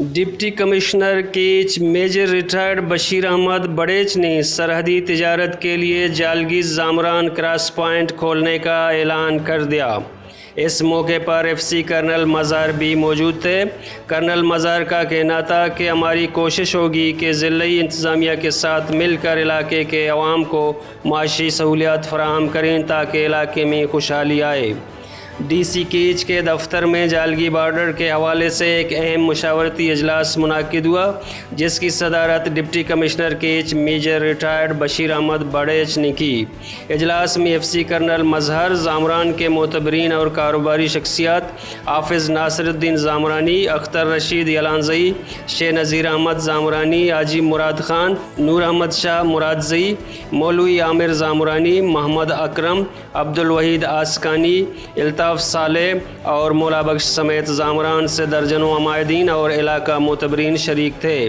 Deputy commissioner Kech major retired Bashir Ahmed Bareach نے سرحدی تجارت کے لیے جالگیز زامران کراس پوائنٹ کھولنے کا اعلان کر دیا۔ اس موقع پر ایف سی کرنل مظہر بھی موجود تھے۔ کرنل مظہر کا کہنا تھا کہ ہماری کوشش ہوگی کہ ضلعی انتظامیہ کے ساتھ مل کر علاقے کے عوام کو معاشی سہولیات فراہم کریں تاکہ علاقے میں خوشحالی آئے۔ ڈی سی کیچ کے دفتر میں جالگی بارڈر کے حوالے سے ایک اہم مشاورتی اجلاس منعقد ہوا، جس کی صدارت deputy commissioner Kech major retired Bashir Ahmed Bareach نے کی۔ اجلاس میں F C colonel Mazhar, Zamran کے معتبرین اور کاروباری شخصیات حافظ ناصر الدین زامرانی، اختر رشید یلانزئی، شیخ نذیر احمد زامرانی، حاجی مراد خان، نور احمد شاہ مرادزئی، مولوی عامر زامرانی، محمد اکرم، عبدالوحید آسکانی، الطاف صالح اور مولا بخش سمیت زامران سے درجنوں عمائدین اور علاقہ معتبرین شریک تھے۔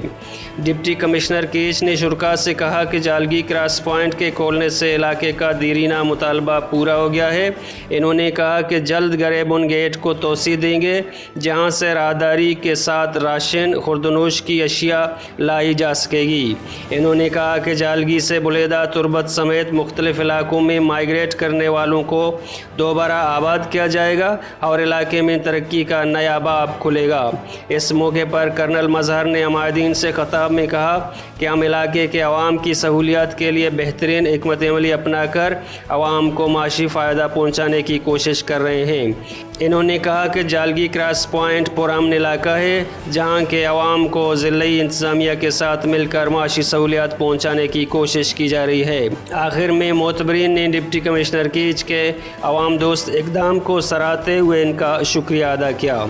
ڈپٹی کمشنر کیچ نے شرکاء سے کہا کہ جالگی کراس پوائنٹ کے کھولنے سے علاقے کا دیرینہ مطالبہ پورا ہو گیا ہے۔ انہوں نے کہا کہ جلد گریبن گیٹ کو توسیع دیں گے، جہاں سے راہداری کے ساتھ راشن، خوردنوش کی اشیاء لائی جا سکے گی۔ انہوں نے کہا کہ جالگی سے بلیدہ تربت سمیت مختلف علاقوں میں مائیگریٹ کرنے والوں کو دوبارہ آباد کیا جائے گا اور علاقے میں ترقی کا نیا باب کھلے گا۔ اس موقع پر کرنل مظہر نے عمائدین سے خطاب میں کہا کہ ہم علاقے کے عوام کی سہولیات کے لیے بہترین حکمت عملی اپنا کر عوام کو معاشی فائدہ پہنچانے کی کوشش کر رہے ہیں۔ انہوں نے کہا کہ جالگی کراس پوائنٹ پرامن علاقہ ہے، جہاں کے عوام کو ضلعی انتظامیہ کے ساتھ مل کر معاشی سہولیات پہنچانے کی کوشش کی جا رہی ہے۔ آخر میں معتبرین نے ڈپٹی کمشنر کیچ کے عوام دوست اقدام کو سراہتے ہوئے ان کا شکریہ ادا کیا۔